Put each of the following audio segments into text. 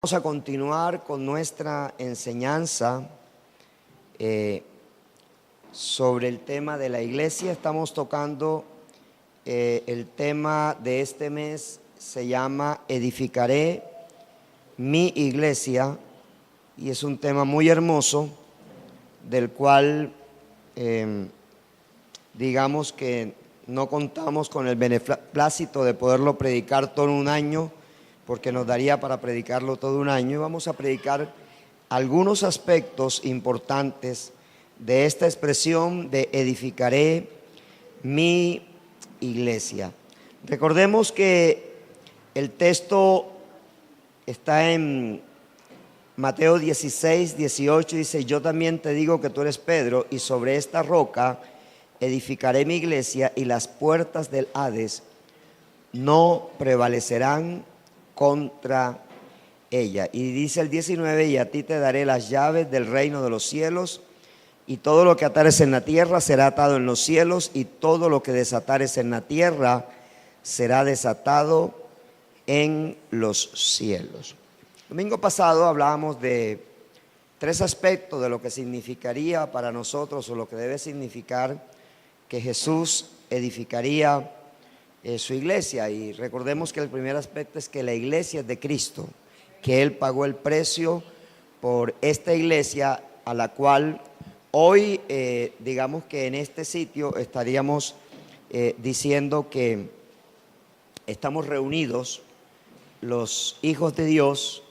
Vamos a continuar con nuestra enseñanza sobre el tema de la iglesia. Estamos tocando el tema de este mes, se llama Edificaré mi iglesia, y es un tema muy hermoso del cual digamos que no contamos con el beneplácito de poderlo predicar todo un año, porque nos daría para predicarlo todo un año, y vamos a predicar algunos aspectos importantes de esta expresión de edificaré mi iglesia. Recordemos que el texto está en Mateo 16, 18, dice: yo también te digo que tú eres Pedro, y sobre esta roca edificaré mi iglesia, y las puertas del Hades no prevalecerán contra ella. Y dice el 19: y a ti te daré las llaves del reino de los cielos, y todo lo que atares en la tierra será atado en los cielos, y todo lo que desatares en la tierra será desatado en los cielos. El domingo pasado hablábamos de tres aspectos de lo que significaría para nosotros, o lo que debe significar que Jesús edificaría su iglesia. Y recordemos que el primer aspecto es que la iglesia es de Cristo, que Él pagó el precio por esta iglesia, a la cual hoy digamos que en este sitio estaríamos diciendo que estamos reunidos los hijos de Dios,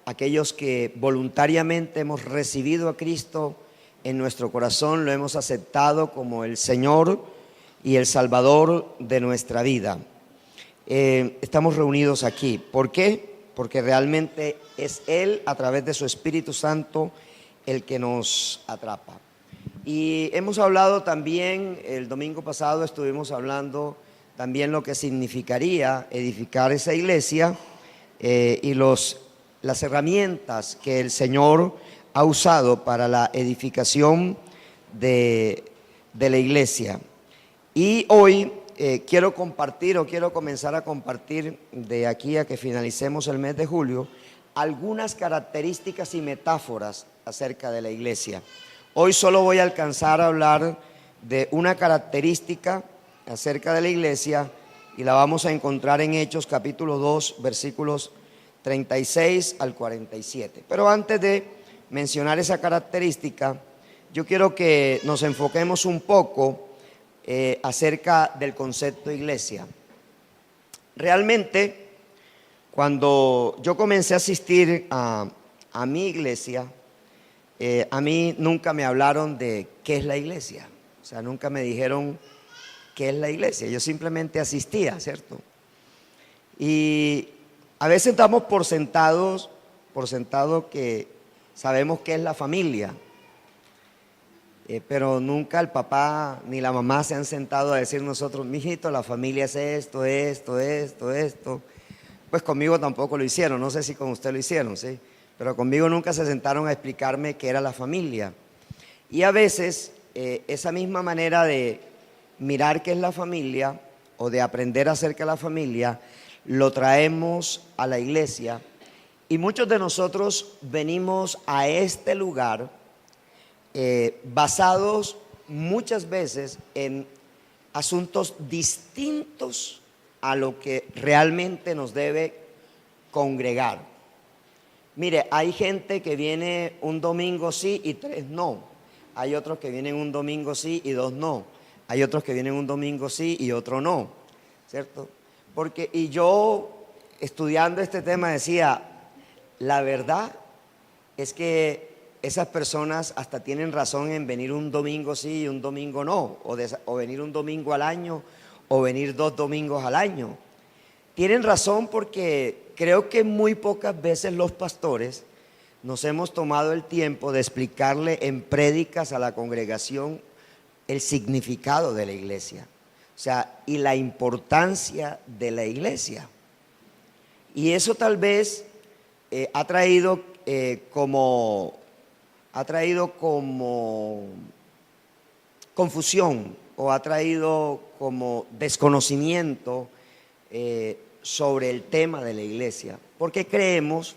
aquellos que voluntariamente hemos recibido a Cristo en nuestro corazón, lo hemos aceptado como el Señor y el Salvador de nuestra vida. Estamos reunidos aquí. ¿Por qué? Porque realmente es Él, a través de su Espíritu Santo, el que nos atrapa. Y hemos hablado también, el domingo pasado estuvimos hablando también lo que significaría edificar esa iglesia y las herramientas que el Señor ha usado para la edificación de la iglesia. Y hoy quiero comenzar a compartir, de aquí a que finalicemos el mes de julio, algunas características y metáforas acerca de la iglesia. Hoy solo voy a alcanzar a hablar de una característica acerca de la iglesia, y la vamos a encontrar en Hechos capítulo 2, versículos 36 al 47. Pero antes de mencionar esa característica, yo quiero que nos enfoquemos un poco acerca del concepto de iglesia. Realmente, cuando yo comencé a asistir a mi iglesia, a mí nunca me hablaron de qué es la iglesia. O sea, nunca me dijeron qué es la iglesia. Yo simplemente asistía, ¿cierto? Y a veces damos por sentado que sabemos qué es la familia. Pero nunca el papá ni la mamá se han sentado a decir nosotros: mijito, la familia es esto, esto, esto, esto. Pues conmigo tampoco lo hicieron, no sé si con usted lo hicieron, ¿sí? Pero conmigo nunca se sentaron a explicarme qué era la familia. Y a veces esa misma manera de mirar qué es la familia, o de aprender acerca de la familia, lo traemos a la iglesia. Y muchos de nosotros venimos a este lugar basados muchas veces en asuntos distintos a lo que realmente nos debe congregar. Mire, hay gente que viene un domingo sí y 3 no. Hay otros que vienen un domingo sí y 2 no. Hay otros que vienen un domingo sí y otro no, ¿cierto? Y yo, estudiando este tema, decía: la verdad es que esas personas hasta tienen razón en venir un domingo sí y un domingo no, o venir un domingo al año, o venir 2 domingos al año. Tienen razón, porque creo que muy pocas veces los pastores nos hemos tomado el tiempo de explicarle en prédicas a la congregación el significado de la iglesia, o sea, y la importancia de la iglesia. Y eso tal vez ha traído como confusión, o ha traído como desconocimiento sobre el tema de la iglesia, porque creemos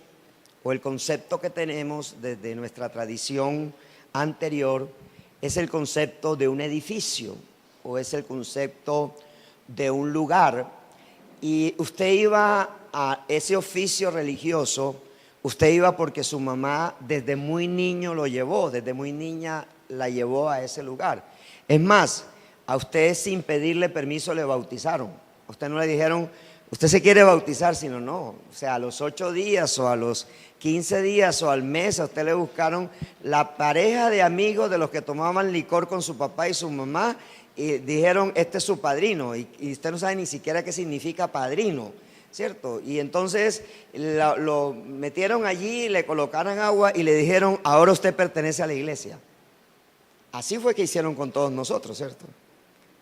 o el concepto que tenemos desde nuestra tradición anterior es el concepto de un edificio o es el concepto de un lugar. Y usted iba a ese oficio religioso, usted iba porque su mamá desde muy niño lo llevó, desde muy niña la llevó a ese lugar. Es más, a usted sin pedirle permiso le bautizaron. A usted no le dijeron, usted se quiere bautizar, sino no. O sea, a los 8 días o a los 15 días o al mes a usted le buscaron la pareja de amigos de los que tomaban licor con su papá y su mamá y dijeron, este es su padrino. Y usted no sabe ni siquiera qué significa padrino, ¿cierto? Y entonces lo metieron allí, le colocaron agua y le dijeron, ahora usted pertenece a la iglesia. Así fue que hicieron con todos nosotros, ¿cierto?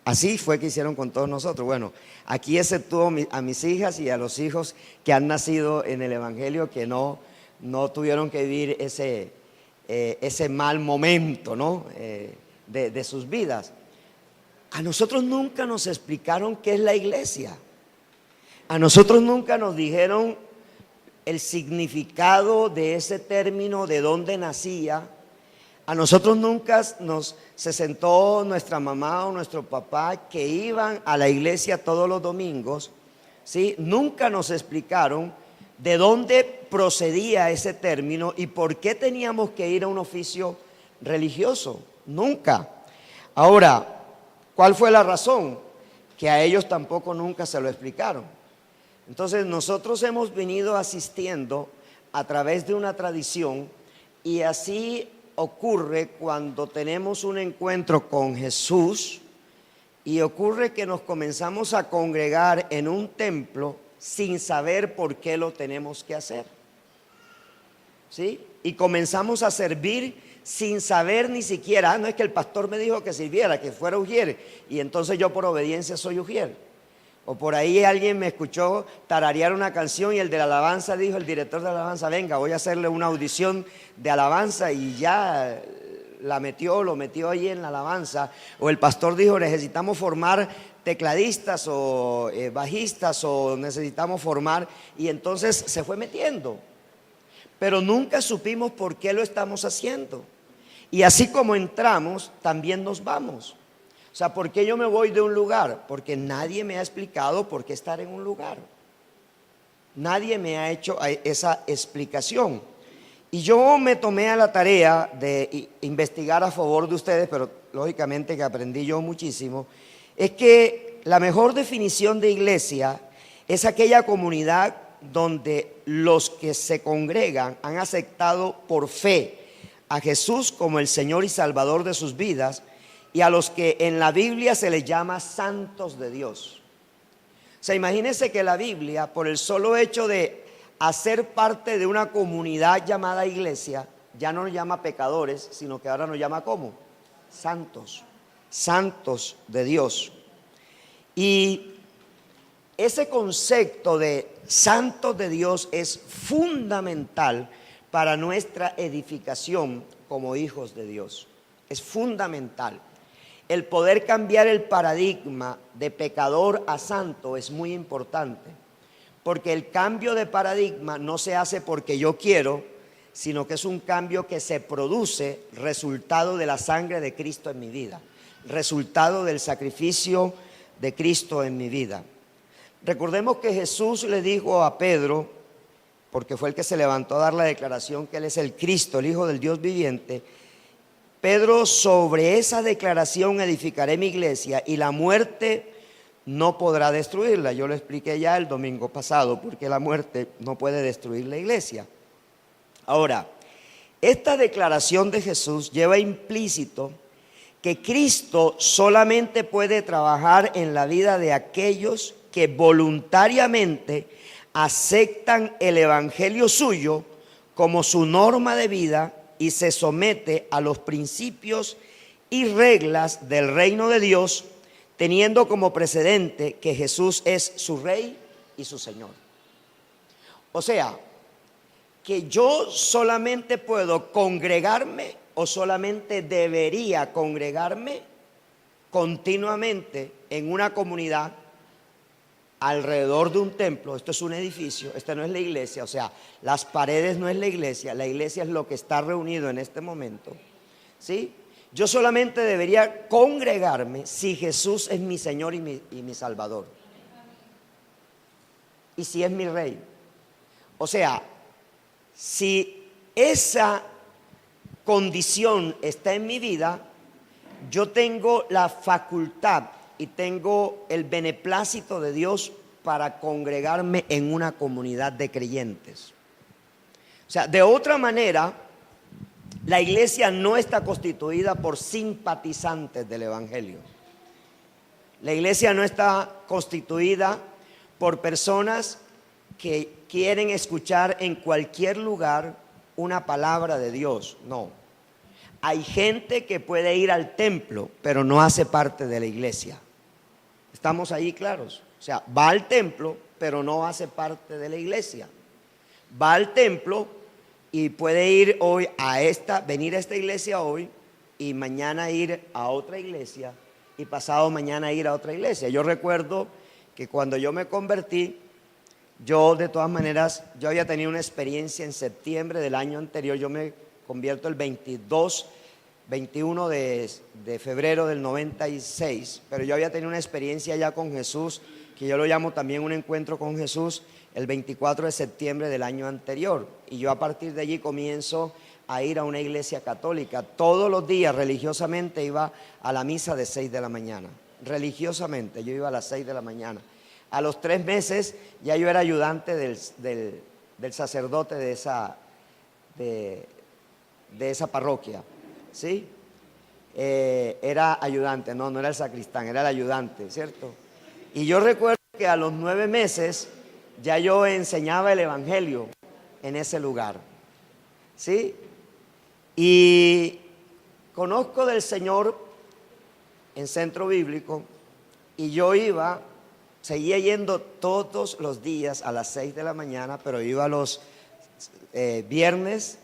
Así fue que hicieron con todos nosotros. Bueno, aquí exceptúo a mis hijas y a los hijos que han nacido en el Evangelio, que no tuvieron que vivir ese mal momento, ¿no? de sus vidas. A nosotros nunca nos explicaron qué es la iglesia. A nosotros nunca nos dijeron el significado de ese término, de dónde nacía. A nosotros nunca se sentó nuestra mamá o nuestro papá que iban a la iglesia todos los domingos, ¿sí? Nunca nos explicaron de dónde procedía ese término y por qué teníamos que ir a un oficio religioso. Nunca. Ahora, ¿cuál fue la razón? Que a ellos tampoco nunca se lo explicaron. Entonces nosotros hemos venido asistiendo a través de una tradición y así ocurre cuando tenemos un encuentro con Jesús y ocurre que nos comenzamos a congregar en un templo sin saber por qué lo tenemos que hacer, ¿sí? Y comenzamos a servir sin saber ni siquiera, no es que el pastor me dijo que sirviera, que fuera ujier, y entonces yo por obediencia soy ujier. O por ahí alguien me escuchó tararear una canción y el de la alabanza dijo, el director de la alabanza, venga, voy a hacerle una audición de alabanza, y ya lo metió ahí en la alabanza. O el pastor dijo, necesitamos formar tecladistas o bajistas, o necesitamos formar, y entonces se fue metiendo. Pero nunca supimos por qué lo estamos haciendo. Y así como entramos, también nos vamos. O sea, ¿por qué yo me voy de un lugar? Porque nadie me ha explicado por qué estar en un lugar. Nadie me ha hecho esa explicación. Y yo me tomé a la tarea de investigar a favor de ustedes, pero lógicamente que aprendí yo muchísimo, es que la mejor definición de iglesia es aquella comunidad donde los que se congregan han aceptado por fe a Jesús como el Señor y Salvador de sus vidas, y a los que en la Biblia se les llama santos de Dios. O sea, imagínense que la Biblia, por el solo hecho de hacer parte de una comunidad llamada iglesia, ya no nos llama pecadores, sino que ahora nos llama ¿cómo? Santos, santos de Dios. Y ese concepto de santos de Dios es fundamental para nuestra edificación como hijos de Dios. Es fundamental. El poder cambiar el paradigma de pecador a santo es muy importante, porque el cambio de paradigma no se hace porque yo quiero, sino que es un cambio que se produce resultado de la sangre de Cristo en mi vida, resultado del sacrificio de Cristo en mi vida. Recordemos que Jesús le dijo a Pedro, porque fue el que se levantó a dar la declaración que Él es el Cristo, el Hijo del Dios viviente. Pedro, sobre esa declaración edificaré mi iglesia y la muerte no podrá destruirla. Yo lo expliqué ya el domingo pasado, porque la muerte no puede destruir la iglesia. Ahora, esta declaración de Jesús lleva implícito que Cristo solamente puede trabajar en la vida de aquellos que voluntariamente aceptan el evangelio suyo como su norma de vida y se somete a los principios y reglas del reino de Dios, teniendo como precedente que Jesús es su Rey y su Señor. O sea, que yo solamente puedo congregarme o solamente debería congregarme continuamente en una comunidad alrededor de un templo. Esto es un edificio, esta no es la iglesia, o sea, las paredes no es la iglesia es lo que está reunido en este momento, ¿sí? Yo solamente debería congregarme si Jesús es mi Señor y mi Salvador, y si es mi Rey. O sea, si esa condición está en mi vida, yo tengo la facultad y tengo el beneplácito de Dios para congregarme en una comunidad de creyentes. O sea, de otra manera, la iglesia no está constituida por simpatizantes del Evangelio. La iglesia no está constituida por personas que quieren escuchar en cualquier lugar una palabra de Dios. No. Hay gente que puede ir al templo, pero no hace parte de la iglesia. ¿Estamos ahí claros? O sea, va al templo, pero no hace parte de la iglesia. Va al templo y puede ir hoy venir a esta iglesia hoy y mañana ir a otra iglesia y pasado mañana ir a otra iglesia. Yo recuerdo que cuando yo me convertí, yo de todas maneras, yo había tenido una experiencia en septiembre del año anterior. Yo me convierto el 21 de febrero del 96, pero yo había tenido una experiencia ya con Jesús, que yo lo llamo también un encuentro con Jesús, el 24 de septiembre del año anterior. Y yo a partir de allí comienzo a ir a una iglesia católica. Todos los días religiosamente iba a la misa de 6 de la mañana. Religiosamente yo iba a las 6 de la mañana. A los 3 meses ya yo era ayudante del sacerdote de esa parroquia, ¿sí? Era ayudante, no era el sacristán, era el ayudante, ¿cierto? Y yo recuerdo que a los 9 meses ya yo enseñaba el evangelio en ese lugar, ¿sí? Y conozco del Señor en centro bíblico y yo seguía yendo todos los días a las 6 de la mañana, pero iba los viernes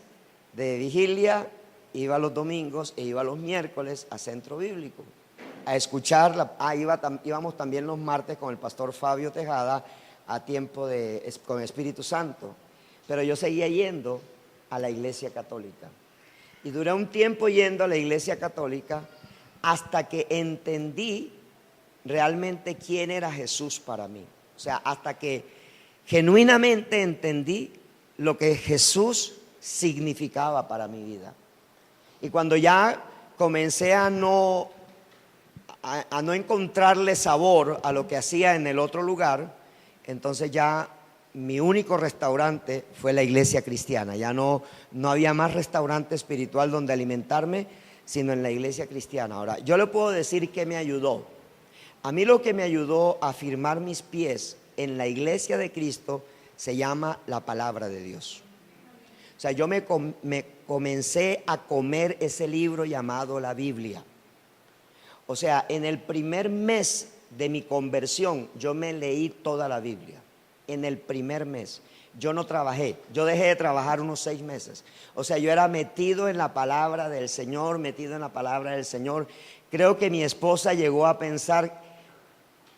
de vigilia, iba los domingos e iba los miércoles a centro bíblico a escuchar. Íbamos también los martes con el pastor Fabio Tejada a tiempo con el Espíritu Santo, pero yo seguía yendo a la iglesia católica y duré un tiempo yendo a la iglesia católica hasta que entendí realmente quién era Jesús para mí. O sea, hasta que genuinamente entendí lo que Jesús significaba para mi vida. Y cuando ya comencé a no encontrarle sabor a lo que hacía en el otro lugar, entonces ya mi único restaurante fue la iglesia cristiana. Ya no había más restaurante espiritual donde alimentarme, sino en la iglesia cristiana. Ahora, yo le puedo decir que me ayudó. A mí lo que me ayudó a firmar mis pies en la iglesia de Cristo se llama la palabra de Dios. O sea, yo me comencé a comer ese libro llamado la Biblia. O sea, en el primer mes de mi conversión, yo me leí toda la Biblia. En el primer mes. Yo no trabajé, yo dejé de trabajar unos 6 meses. O sea, yo era metido en la palabra del Señor, metido en la palabra del Señor. Creo que mi esposa llegó a pensar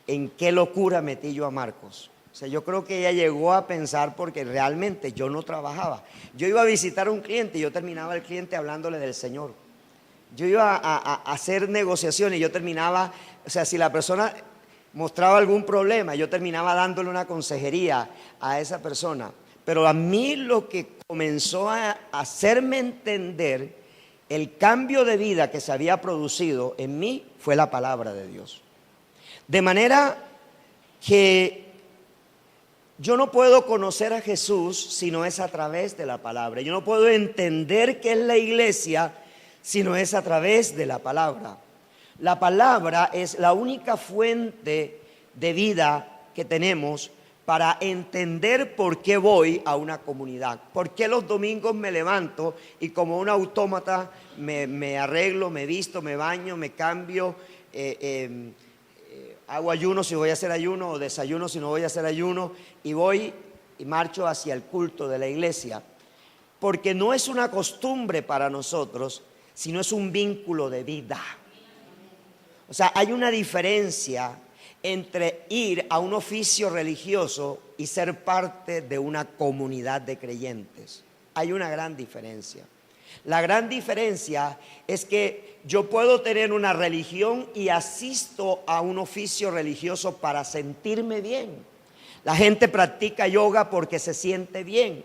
en qué locura metí yo a Marcos. O sea, yo creo que ella llegó a pensar porque realmente yo no trabajaba. Yo iba a visitar a un cliente y yo terminaba el cliente hablándole del Señor. Yo iba a hacer negociaciones y yo terminaba, o sea, si la persona mostraba algún problema, yo terminaba dándole una consejería a esa persona. Pero a mí lo que comenzó a hacerme entender el cambio de vida que se había producido en mí fue la palabra de Dios. De manera que yo no puedo conocer a Jesús si no es a través de la palabra. Yo no puedo entender qué es la iglesia si no es a través de la palabra. La palabra es la única fuente de vida que tenemos para entender por qué voy a una comunidad. Por qué los domingos me levanto y como un autómata me arreglo, me visto, me baño, me cambio, hago ayuno si voy a hacer ayuno o desayuno si no voy a hacer ayuno y voy y marcho hacia el culto de la iglesia. Porque no es una costumbre para nosotros, sino es un vínculo de vida. O sea, hay una diferencia entre ir a un oficio religioso y ser parte de una comunidad de creyentes. Hay una gran diferencia. La gran diferencia es que yo puedo tener una religión y asisto a un oficio religioso para sentirme bien. La gente practica yoga porque se siente bien.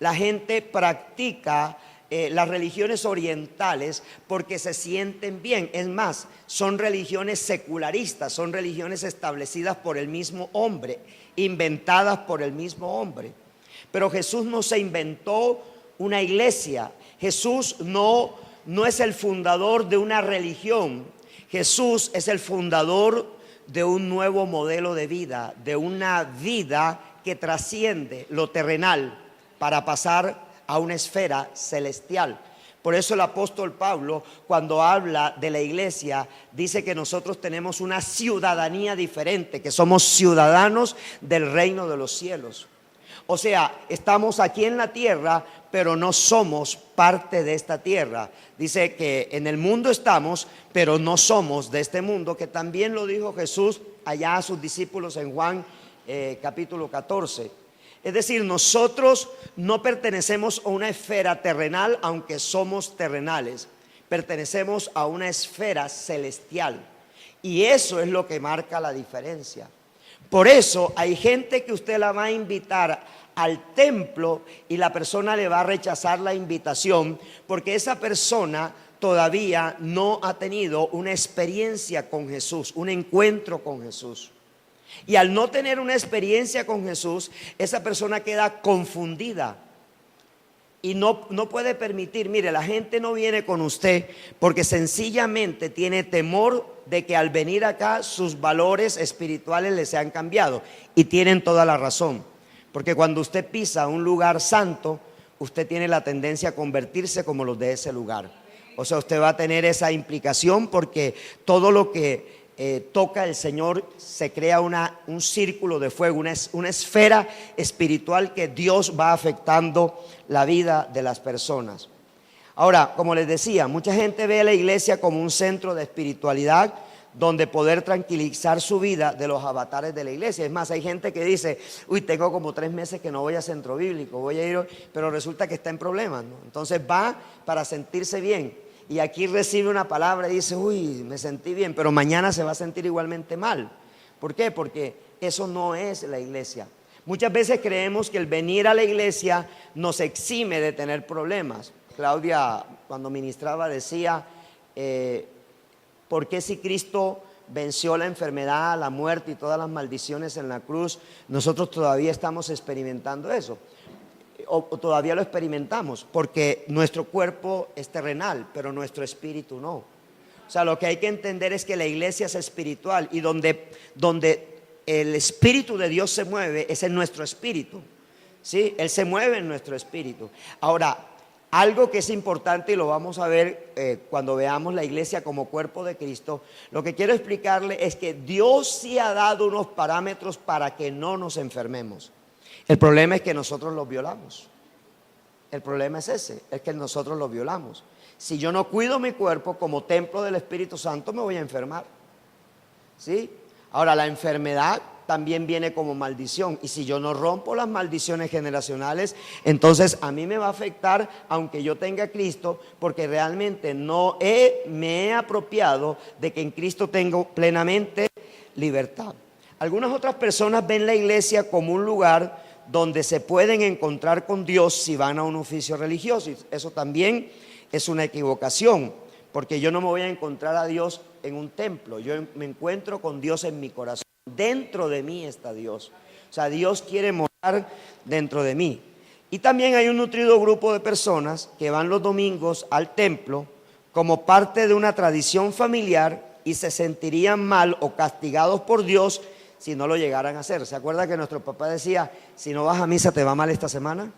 La gente practica las religiones orientales porque se sienten bien. Es más, son religiones secularistas, son religiones establecidas por el mismo hombre, inventadas por el mismo hombre. Pero Jesús no se inventó una iglesia. Jesús no es el fundador de una religión. Jesús es el fundador de un nuevo modelo de vida, de una vida que trasciende lo terrenal para pasar a una esfera celestial. Por eso el apóstol Pablo, cuando habla de la iglesia, dice que nosotros tenemos una ciudadanía diferente, que somos ciudadanos del reino de los cielos. O sea, estamos aquí en la tierra, pero no somos parte de esta tierra. Dice que en el mundo estamos, pero no somos de este mundo, que también lo dijo Jesús allá a sus discípulos en Juan capítulo 14. Es decir, nosotros no pertenecemos a una esfera terrenal, aunque somos terrenales. Pertenecemos a una esfera celestial. Y eso es lo que marca la diferencia. Por eso hay gente que usted la va a invitar al templo y la persona le va a rechazar la invitación porque esa persona todavía no ha tenido una experiencia con Jesús, un encuentro con Jesús. Y al no tener una experiencia con Jesús, esa persona queda confundida y no puede permitir. Mire, la gente no viene con usted porque sencillamente tiene temor de que al venir acá sus valores espirituales les sean cambiados. Y tienen toda la razón, porque cuando usted pisa un lugar santo, usted tiene la tendencia a convertirse como los de ese lugar. O sea, usted va a tener esa implicación porque todo lo que toca el Señor, se crea un círculo de fuego, una esfera espiritual que Dios va afectando la vida de las personas. Ahora, como les decía, mucha gente ve a la iglesia como un centro de espiritualidad donde poder tranquilizar su vida de los avatares de la iglesia. Es más, hay gente que dice, uy, tengo como 3 meses que no voy a centro bíblico, voy a ir, pero resulta que está en problemas, ¿no? Entonces va para sentirse bien. Y aquí recibe una palabra y dice, uy, me sentí bien, pero mañana se va a sentir igualmente mal. ¿Por qué? Porque eso no es la iglesia. Muchas veces creemos que el venir a la iglesia nos exime de tener problemas. Claudia, cuando ministraba, decía, ¿por qué si Cristo venció la enfermedad, la muerte y todas las maldiciones en la cruz, nosotros todavía estamos experimentando eso? O todavía lo experimentamos, porque nuestro cuerpo es terrenal, pero nuestro espíritu no. O sea, lo que hay que entender es que la iglesia es espiritual y donde el espíritu de Dios se mueve es en nuestro espíritu, ¿sí? Él se mueve en nuestro espíritu. Ahora, algo que es importante y lo vamos a ver cuando veamos la iglesia como cuerpo de Cristo, lo que quiero explicarle es que Dios sí ha dado unos parámetros para que no nos enfermemos. El problema es que nosotros los violamos. El problema es ese, es que nosotros los violamos. Si yo no cuido mi cuerpo como templo del Espíritu Santo, me voy a enfermar, ¿sí? Ahora, la enfermedad también viene como maldición. Y si yo no rompo las maldiciones generacionales, entonces a mí me va a afectar aunque yo tenga a Cristo, porque realmente me he apropiado de que en Cristo tengo plenamente libertad. Algunas otras personas ven la iglesia como un lugar donde se pueden encontrar con Dios si van a un oficio religioso. Y eso también es una equivocación, porque yo no me voy a encontrar a Dios en un templo, yo me encuentro con Dios en mi corazón. Dentro de mí está Dios. O sea, Dios quiere morar dentro de mí. Y también hay un nutrido grupo de personas que van los domingos al templo como parte de una tradición familiar y se sentirían mal o castigados por Dios si no lo llegaran a hacer. ¿Se acuerda que nuestro papá decía, si no vas a misa te va mal esta semana?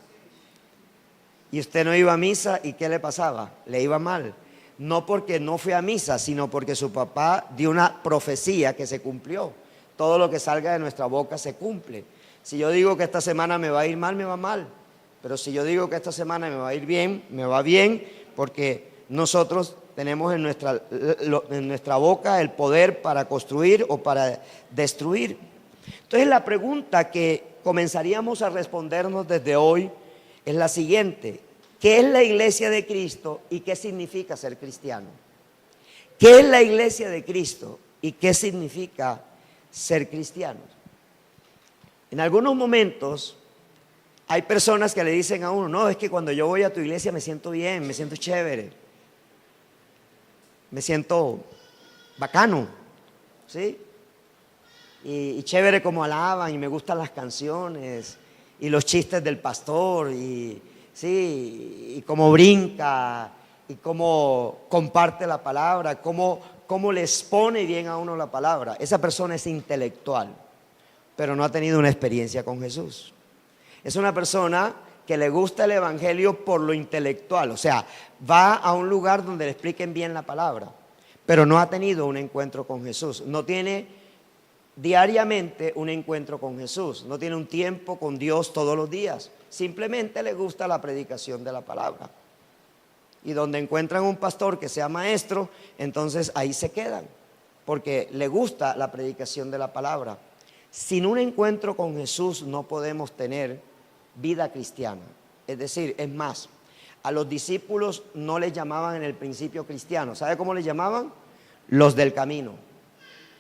Y usted no iba a misa, ¿y qué le pasaba? Le iba mal. No porque no fue a misa, sino porque su papá dio una profecía que se cumplió. Todo lo que salga de nuestra boca se cumple. Si yo digo que esta semana me va a ir mal, me va mal. Pero si yo digo que esta semana me va a ir bien, me va bien, porque nosotros tenemos en nuestra boca el poder para construir o para destruir. Entonces la pregunta que comenzaríamos a respondernos desde hoy es la siguiente: ¿qué es la iglesia de Cristo y qué significa ser cristiano? ¿Qué es la iglesia de Cristo y qué significa ser cristiano? En algunos momentos hay personas que le dicen a uno: no, es que cuando yo voy a tu iglesia me siento bien, me siento chévere, me siento bacano, ¿sí? Y chévere como alaban, y me gustan las canciones y los chistes del pastor, y sí, y cómo brinca y cómo comparte la palabra, cómo les pone bien a uno la palabra. Esa persona es intelectual, pero no ha tenido una experiencia con Jesús. Es una persona que le gusta el evangelio por lo intelectual, o sea, va a un lugar donde le expliquen bien la palabra, pero no ha tenido un encuentro con Jesús, no tiene diariamente un encuentro con Jesús, no tiene un tiempo con Dios todos los días, simplemente le gusta la predicación de la palabra. Y donde encuentran un pastor que sea maestro, entonces ahí se quedan, porque le gusta la predicación de la palabra. Sin un encuentro con Jesús no podemos tener vida cristiana. Es decir, es más, a los discípulos no les llamaban en el principio cristianos. ¿Sabe cómo les llamaban? Los del camino.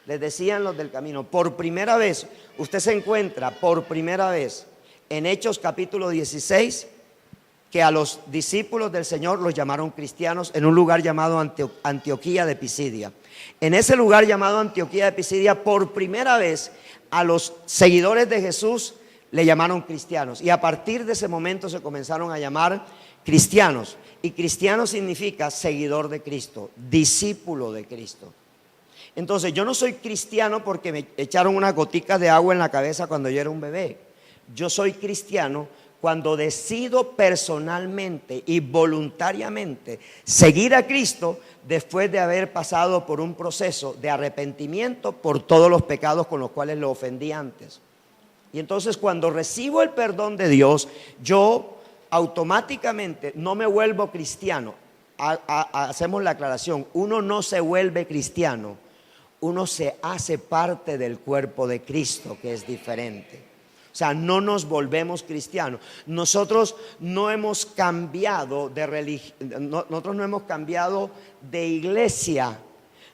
Les decían los del camino. Por primera vez, usted se encuentra por primera vez en Hechos capítulo 16, que a los discípulos del Señor los llamaron cristianos en un lugar llamado Antioquía de Pisidia. En ese lugar llamado Antioquía de Pisidia, por primera vez a los seguidores de Jesús le llamaron cristianos, y a partir de ese momento se comenzaron a llamar cristianos. Y cristiano significa seguidor de Cristo, discípulo de Cristo. Entonces yo no soy cristiano porque me echaron unas goticas de agua en la cabeza cuando yo era un bebé. Yo soy cristiano cuando decido personalmente y voluntariamente seguir a Cristo después de haber pasado por un proceso de arrepentimiento por todos los pecados con los cuales lo ofendí antes. Y entonces cuando recibo el perdón de Dios, yo automáticamente no me vuelvo cristiano. Hacemos la aclaración: uno no se vuelve cristiano, uno se hace parte del cuerpo de Cristo, que es diferente. O sea, no nos volvemos cristianos. Nosotros no hemos cambiado de religión, nosotros no hemos cambiado de iglesia,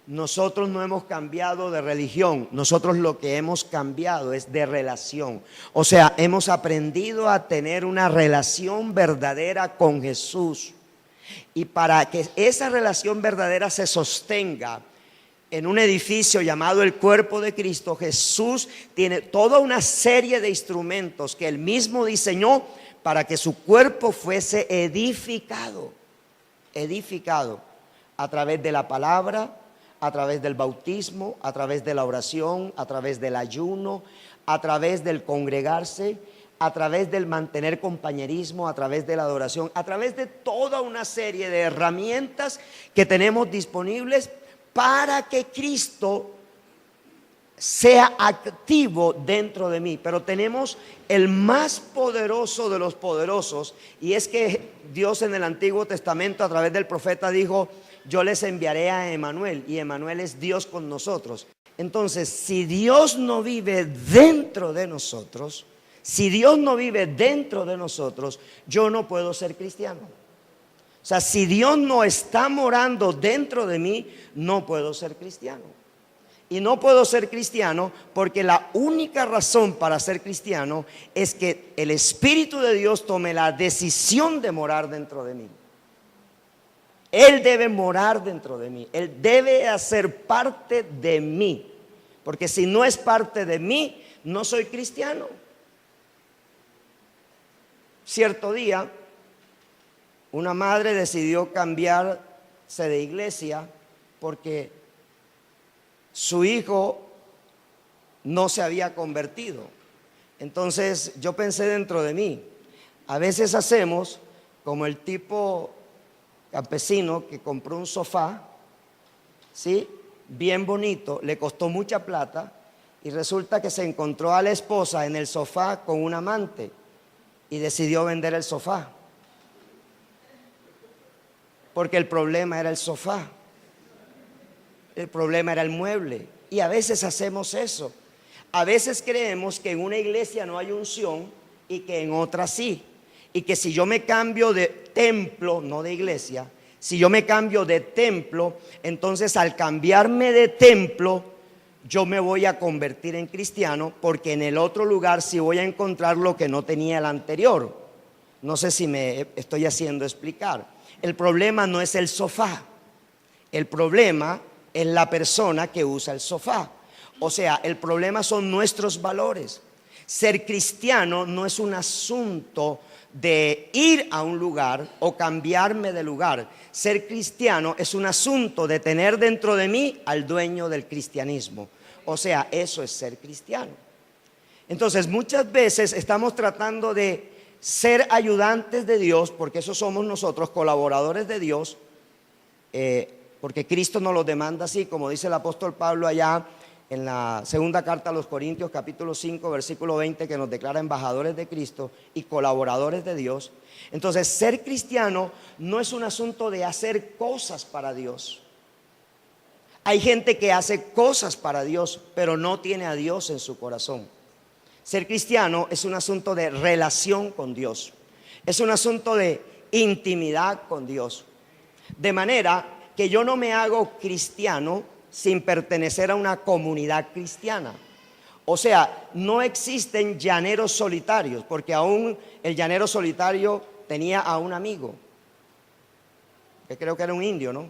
nosotros no hemos cambiado de religión. Nosotros lo que hemos cambiado es de relación. O sea, hemos aprendido a tener una relación verdadera con Jesús. Y para que esa relación verdadera se sostenga en un edificio llamado el cuerpo de Cristo, Jesús tiene toda una serie de instrumentos que Él mismo diseñó para que su cuerpo fuese edificado a través de la palabra, a través del bautismo, a través de la oración, a través del ayuno, a través del congregarse, a través del mantener compañerismo, a través de la adoración, a través de toda una serie de herramientas que tenemos disponibles para que Cristo sea activo dentro de mí. Pero tenemos el más poderoso de los poderosos, y es que Dios en el Antiguo Testamento a través del profeta dijo: yo les enviaré a Emmanuel, y Emmanuel es Dios con nosotros. Entonces, si Dios no vive dentro de nosotros, yo no puedo ser cristiano. O sea, si Dios no está morando dentro de mí, no puedo ser cristiano. Y no puedo ser cristiano porque la única razón para ser cristiano es que el Espíritu de Dios tome la decisión de morar dentro de mí. Él debe morar dentro de mí. Él debe hacer parte de mí. Porque si no es parte de mí, no soy cristiano. Cierto día, una madre decidió cambiarse de iglesia porque su hijo no se había convertido. Entonces yo pensé dentro de mí: a veces hacemos como el tipo campesino que compró un sofá, ¿sí?, bien bonito, le costó mucha plata, y resulta que se encontró a la esposa en el sofá con un amante y decidió vender el sofá. Porque el problema era el sofá, el problema era el mueble. Y a veces hacemos eso. A veces creemos que en una iglesia no hay unción y que en otra sí. Y que si yo me cambio de templo, no de iglesia, si yo me cambio de templo, entonces al cambiarme de templo, yo me voy a convertir en cristiano, porque en el otro lugar sí voy a encontrar lo que no tenía el anterior. No sé si me estoy haciendo explicar. El problema no es el sofá, el problema es la persona que usa el sofá. O sea, el problema son nuestros valores. Ser cristiano no es un asunto de ir a un lugar o cambiarme de lugar. Ser cristiano es un asunto de tener dentro de mí al dueño del cristianismo. O sea, eso es ser cristiano. Entonces, muchas veces estamos tratando de ser ayudantes de Dios, porque eso somos nosotros, colaboradores de Dios, porque Cristo nos lo demanda así, como dice el apóstol Pablo allá en la segunda carta a los Corintios, capítulo 5, versículo 20, que nos declara embajadores de Cristo y colaboradores de Dios. Entonces, ser cristiano no es un asunto de hacer cosas para Dios. Hay gente que hace cosas para Dios, pero no tiene a Dios en su corazón. Ser cristiano es un asunto de relación con Dios. Es un asunto de intimidad con Dios. De manera que yo no me hago cristiano sin pertenecer a una comunidad cristiana. O sea, no existen llaneros solitarios, porque aún el llanero solitario tenía a un amigo, que creo que era un indio, ¿no?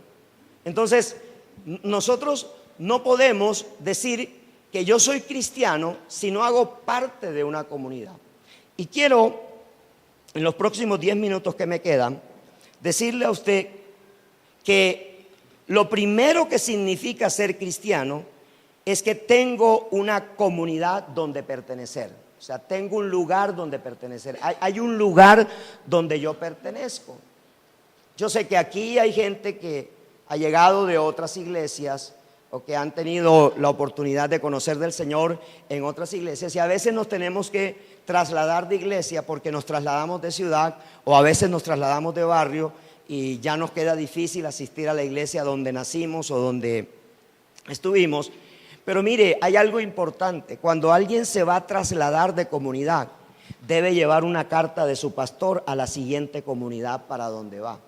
Entonces, nosotros no podemos decir que yo soy cristiano si no hago parte de una comunidad. Y quiero, en los próximos 10 minutos que me quedan, decirle a usted que lo primero que significa ser cristiano es que tengo una comunidad donde pertenecer. O sea, tengo un lugar donde pertenecer. Hay un lugar donde yo pertenezco. Yo sé que aquí hay gente que ha llegado de otras iglesias o que han tenido la oportunidad de conocer del Señor en otras iglesias, y a veces nos tenemos que trasladar de iglesia porque nos trasladamos de ciudad, o a veces nos trasladamos de barrio y ya nos queda difícil asistir a la iglesia donde nacimos o donde estuvimos. Pero mire, hay algo importante: cuando alguien se va a trasladar de comunidad, debe llevar una carta de su pastor a la siguiente comunidad para donde va.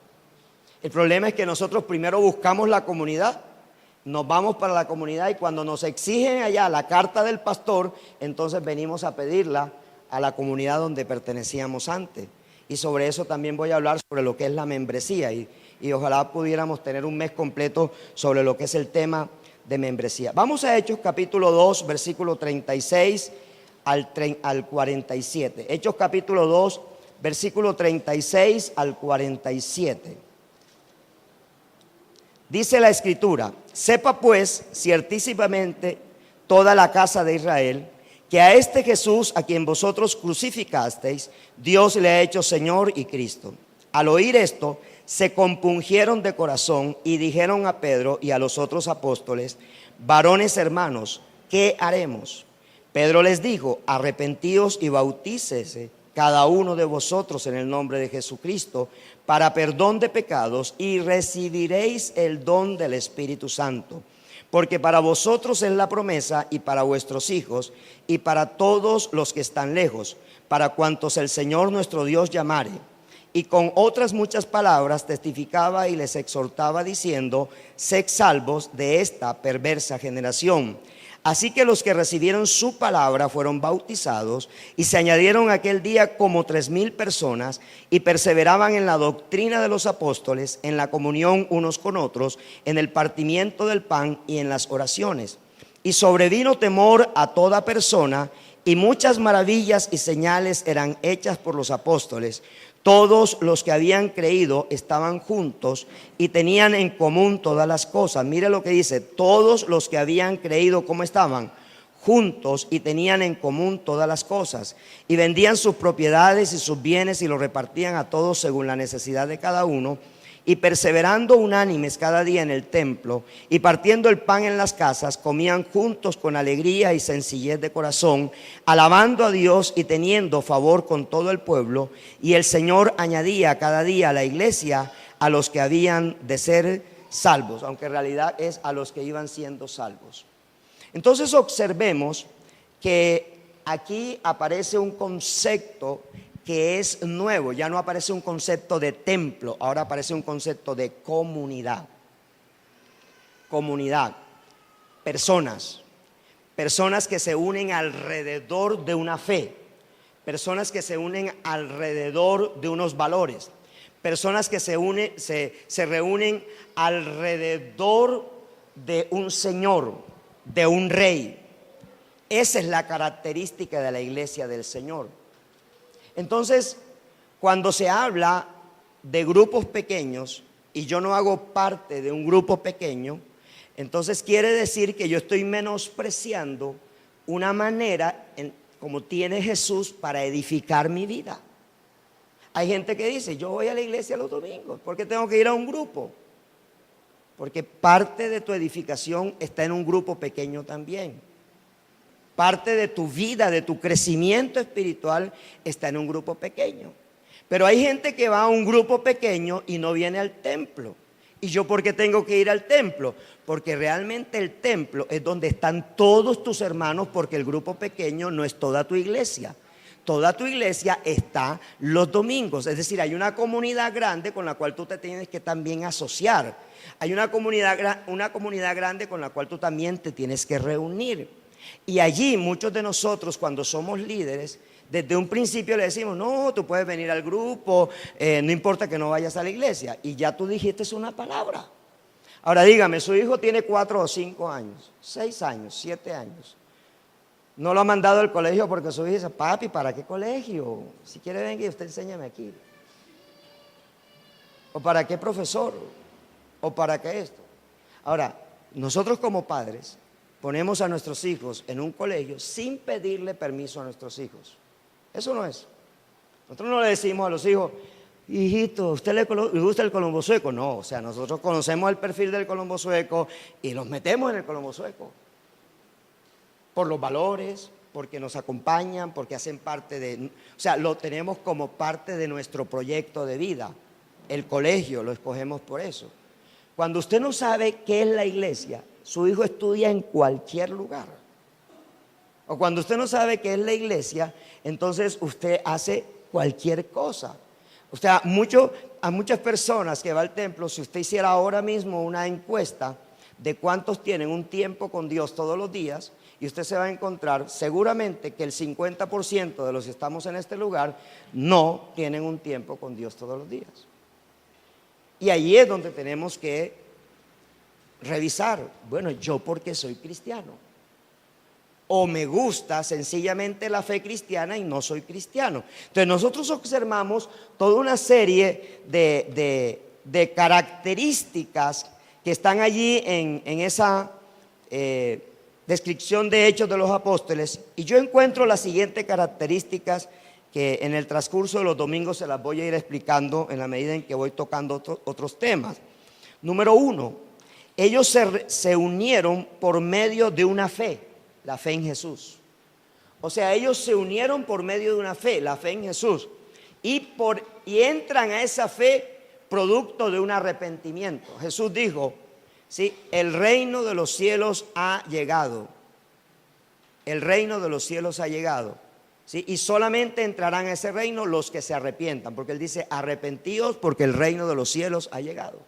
El problema es que nosotros primero buscamos la comunidad, nos vamos para la comunidad, y cuando nos exigen allá la carta del pastor, entonces venimos a pedirla a la comunidad donde pertenecíamos antes. Y sobre eso también voy a hablar, sobre lo que es la membresía, y ojalá pudiéramos tener un mes completo sobre lo que es el tema de membresía. Vamos a Hechos capítulo 2, versículo 36 al 47. Hechos capítulo 2, versículo 36 al 47. Dice la Escritura: sepa pues ciertísimamente toda la casa de Israel, que a este Jesús, a quien vosotros crucificasteis, Dios le ha hecho Señor y Cristo. Al oír esto, se compungieron de corazón y dijeron a Pedro y a los otros apóstoles: varones hermanos, ¿qué haremos? Pedro les dijo: arrepentíos y bautícese cada uno de vosotros en el nombre de Jesucristo para perdón de pecados, y recibiréis el don del Espíritu Santo. Porque para vosotros es la promesa, y para vuestros hijos, y para todos los que están lejos, para cuantos el Señor nuestro Dios llamare. Y con otras muchas palabras testificaba y les exhortaba diciendo: sed salvos de esta perversa generación. Así que los que recibieron su palabra fueron bautizados, y se añadieron aquel día como 3,000 personas, y perseveraban en la doctrina de los apóstoles, en la comunión unos con otros, en el partimiento del pan y en las oraciones. Y sobrevino temor a toda persona, y muchas maravillas y señales eran hechas por los apóstoles. Todos los que habían creído estaban juntos y tenían en común todas las cosas. Mire lo que dice: todos los que habían creído, ¿cómo estaban? Juntos, y tenían en común todas las cosas. Y vendían sus propiedades y sus bienes y los repartían a todos según la necesidad de cada uno. Y perseverando unánimes cada día en el templo y partiendo el pan en las casas, comían juntos con alegría y sencillez de corazón, alabando a Dios y teniendo favor con todo el pueblo. Y el Señor añadía cada día a la iglesia a los que habían de ser salvos, aunque en realidad es a los que iban siendo salvos. Entonces observemos que aquí aparece un concepto que es nuevo. Ya no aparece un concepto de templo, ahora aparece un concepto de comunidad. Comunidad, personas que se unen alrededor de una fe, personas que se unen alrededor de unos valores, personas que se reúnen alrededor de un Señor, de un Rey. Esa es la característica de la iglesia del Señor. Entonces, cuando se habla de grupos pequeños y yo no hago parte de un grupo pequeño, entonces quiere decir que yo estoy menospreciando una manera como tiene Jesús para edificar mi vida. Hay gente que dice, yo voy a la iglesia los domingos, ¿por qué tengo que ir a un grupo? Porque parte de tu edificación está en un grupo pequeño también. Parte de tu vida, de tu crecimiento espiritual está en un grupo pequeño. Pero hay gente que va a un grupo pequeño y no viene al templo. ¿Y yo por qué tengo que ir al templo? Porque realmente el templo es donde están todos tus hermanos, porque el grupo pequeño no es toda tu iglesia. Toda tu iglesia está los domingos, es decir, hay una comunidad grande con la cual tú te tienes que también asociar. Hay una comunidad grande con la cual tú también te tienes que reunir. Y allí muchos de nosotros, cuando somos líderes, desde un principio le decimos, no, tú puedes venir al grupo, no importa que no vayas a la iglesia. Y ya tú dijiste una palabra. Ahora dígame, su hijo tiene 4 o 5 años, 6 años, 7 años. No lo ha mandado al colegio porque su hijo dice, papi, ¿para qué colegio? Si quiere venga y usted enséñame aquí. ¿O para qué profesor? ¿O para qué esto? Ahora, nosotros como padres ponemos a nuestros hijos en un colegio sin pedirle permiso a nuestros hijos. Eso no es. Nosotros no le decimos a los hijos, hijito, ¿usted le gusta el colombo sueco? No, o sea, nosotros conocemos el perfil del colombo sueco y los metemos en el colombo sueco. Por los valores, porque nos acompañan, porque hacen parte de... O sea, lo tenemos como parte de nuestro proyecto de vida. El colegio lo escogemos por eso. Cuando usted no sabe qué es la iglesia, su hijo estudia en cualquier lugar. O cuando usted no sabe qué es la iglesia, entonces usted hace cualquier cosa. O sea, a muchas personas que van al templo, si usted hiciera ahora mismo una encuesta de cuántos tienen un tiempo con Dios todos los días, y usted se va a encontrar seguramente que el 50% de los que estamos en este lugar no tienen un tiempo con Dios todos los días. Y ahí es donde tenemos que revisar, bueno, ¿yo por qué soy cristiano? O me gusta sencillamente la fe cristiana y no soy cristiano. Entonces nosotros observamos toda una serie de características que están allí en esa descripción de Hechos de los Apóstoles, y yo encuentro las siguientes características que en el transcurso de los domingos se las voy a ir explicando en la medida en que voy tocando otros temas. Número 1, ellos se unieron por medio de una fe, la fe en Jesús. O sea, ellos se unieron por medio de una fe, la fe en Jesús, y entran a esa fe producto de un arrepentimiento. Jesús dijo, ¿sí? El reino de los cielos ha llegado. El reino de los cielos ha llegado. ¿Sí? Y solamente entrarán a ese reino los que se arrepientan, porque Él dice, arrepentíos porque el reino de los cielos ha llegado.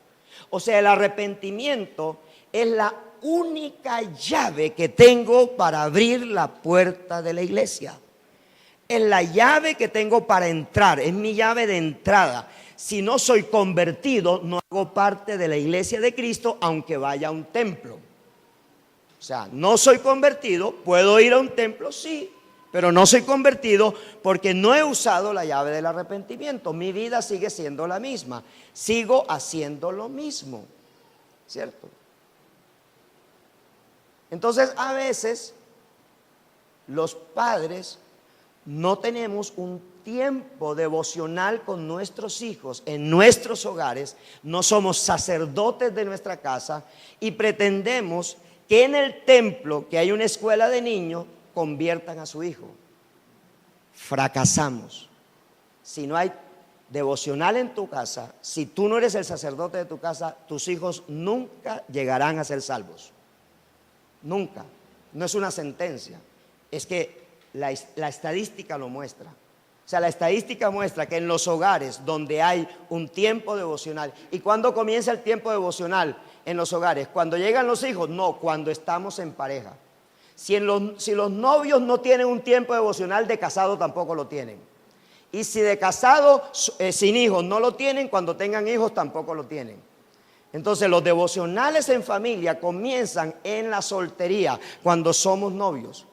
O sea, el arrepentimiento es la única llave que tengo para abrir la puerta de la iglesia. Es la llave que tengo para entrar, es mi llave de entrada. Si no soy convertido, no hago parte de la iglesia de Cristo, aunque vaya a un templo. O sea, no soy convertido, puedo ir a un templo, sí, pero no soy convertido porque no he usado la llave del arrepentimiento. Mi vida sigue siendo la misma, sigo haciendo lo mismo, ¿cierto? Entonces, a veces los padres no tenemos un tiempo devocional con nuestros hijos en nuestros hogares, no somos sacerdotes de nuestra casa y pretendemos que en el templo, que hay una escuela de niños, conviertan a su hijo. Fracasamos. Si no hay devocional en tu casa, si tú no eres el sacerdote de tu casa, tus hijos nunca llegarán a ser salvos. Nunca. No es una sentencia, es que la estadística lo muestra. O sea, la estadística muestra que en los hogares donde hay un tiempo devocional, ¿y cuándo comienza el tiempo devocional en los hogares? ¿Cuando llegan los hijos? No, cuando estamos en pareja. Si los novios no tienen un tiempo devocional, de casado tampoco lo tienen. Y si de casado sin hijos no lo tienen, cuando tengan hijos tampoco lo tienen. Entonces los devocionales en familia comienzan en la soltería, cuando somos novios.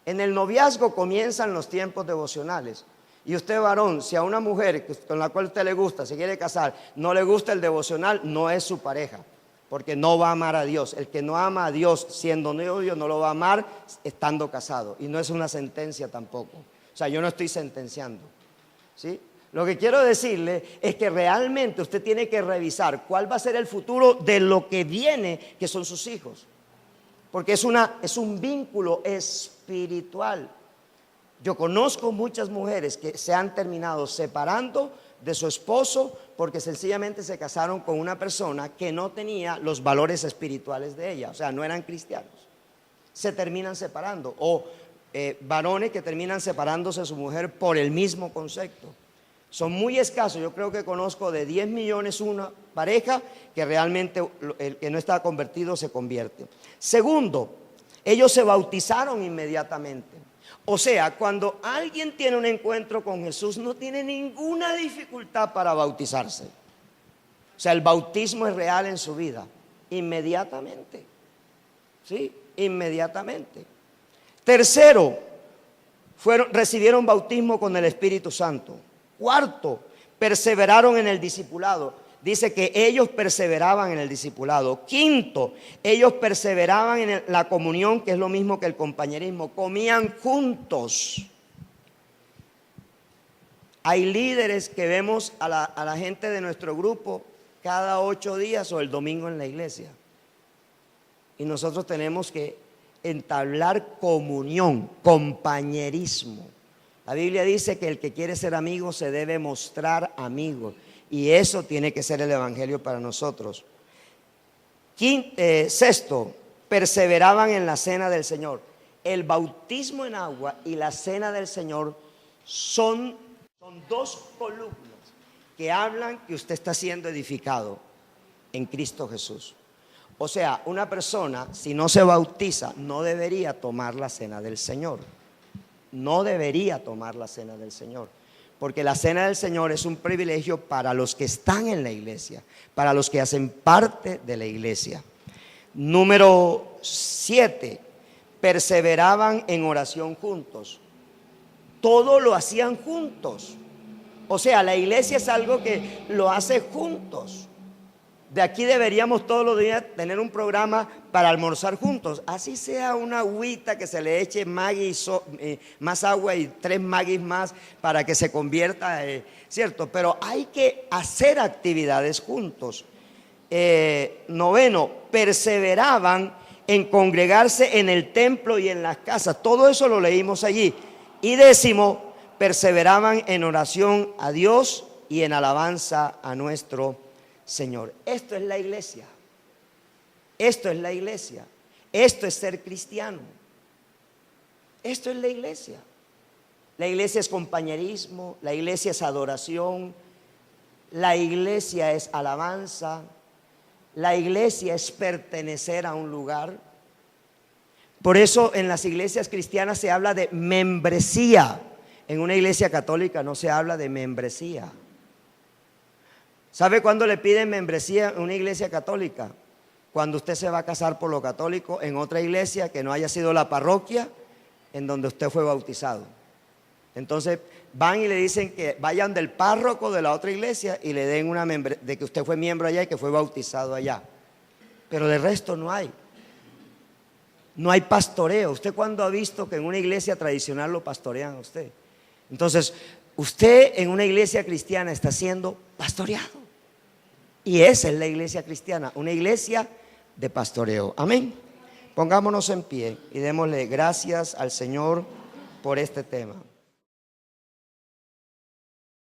En el noviazgo comienzan los tiempos devocionales. Y usted, varón, si a una mujer con la cual usted le gusta, se quiere casar, no le gusta el devocional, no es su pareja, porque no va a amar a Dios. El que no ama a Dios siendo novio no lo va a amar estando casado. Y no es una sentencia tampoco. O sea, yo no estoy sentenciando, ¿sí? Lo que quiero decirle es que realmente usted tiene que revisar cuál va a ser el futuro de lo que viene, que son sus hijos. Porque es un vínculo espiritual. Yo conozco muchas mujeres que se han terminado separando de su esposo porque sencillamente se casaron con una persona que no tenía los valores espirituales de ella, o sea, no eran cristianos. Se terminan separando, o varones que terminan separándose de su mujer por el mismo concepto. Son muy escasos. Yo creo que conozco de 10 millones una pareja que realmente el que no está convertido se convierte. Segundo, ellos se bautizaron inmediatamente. O sea, cuando alguien tiene un encuentro con Jesús, no tiene ninguna dificultad para bautizarse. O sea, el bautismo es real en su vida, inmediatamente. ¿Sí? Inmediatamente. Tercero, recibieron bautismo con el Espíritu Santo. Cuarto, perseveraron en el discipulado. Dice que ellos perseveraban en el discipulado. Quinto, ellos perseveraban en la comunión, que es lo mismo que el compañerismo. Comían juntos. Hay líderes que vemos a la gente de nuestro grupo cada 8 días o el domingo en la iglesia. Y nosotros tenemos que entablar comunión, compañerismo. La Biblia dice que el que quiere ser amigo se debe mostrar amigo. Y eso tiene que ser el evangelio para nosotros. Sexto, perseveraban en la cena del Señor. El bautismo en agua y la cena del Señor son dos columnas que hablan que usted está siendo edificado en Cristo Jesús. O sea, una persona, si no se bautiza, no debería tomar la cena del Señor. No debería tomar la cena del Señor. Porque la cena del Señor es un privilegio para los que están en la iglesia, para los que hacen parte de la iglesia. Número 7, perseveraban en oración juntos. Todo lo hacían juntos. O sea, la iglesia es algo que lo hace juntos. De aquí deberíamos todos los días tener un programa para almorzar juntos. Así sea una agüita que se le eche Maggi, más agua y 3 Maggis más para que se convierta, ¿cierto? Pero hay que hacer actividades juntos. Noveno, perseveraban en congregarse en el templo y en las casas. Todo eso lo leímos allí. Y décimo, perseveraban en oración a Dios y en alabanza a nuestro Señor. Esto es la iglesia. Esto es la iglesia. Esto es ser cristiano. Esto es la iglesia. La iglesia es compañerismo, la iglesia es adoración, la iglesia es alabanza, la iglesia es pertenecer a un lugar. Por eso en las iglesias cristianas se habla de membresía. En una iglesia católica no se habla de membresía. ¿Sabe cuándo le piden membresía en una iglesia católica? Cuando usted se va a casar por lo católico en otra iglesia que no haya sido la parroquia en donde usted fue bautizado. Entonces van y le dicen que vayan del párroco de la otra iglesia y le den una membresía de que usted fue miembro allá y que fue bautizado allá. Pero de resto no hay. No hay pastoreo. ¿Usted cuándo ha visto que en una iglesia tradicional lo pastorean a usted? Entonces, usted en una iglesia cristiana está siendo pastoreado. Y esa es la iglesia cristiana, una iglesia de pastoreo. Amén. Pongámonos en pie y démosle gracias al Señor por este tema.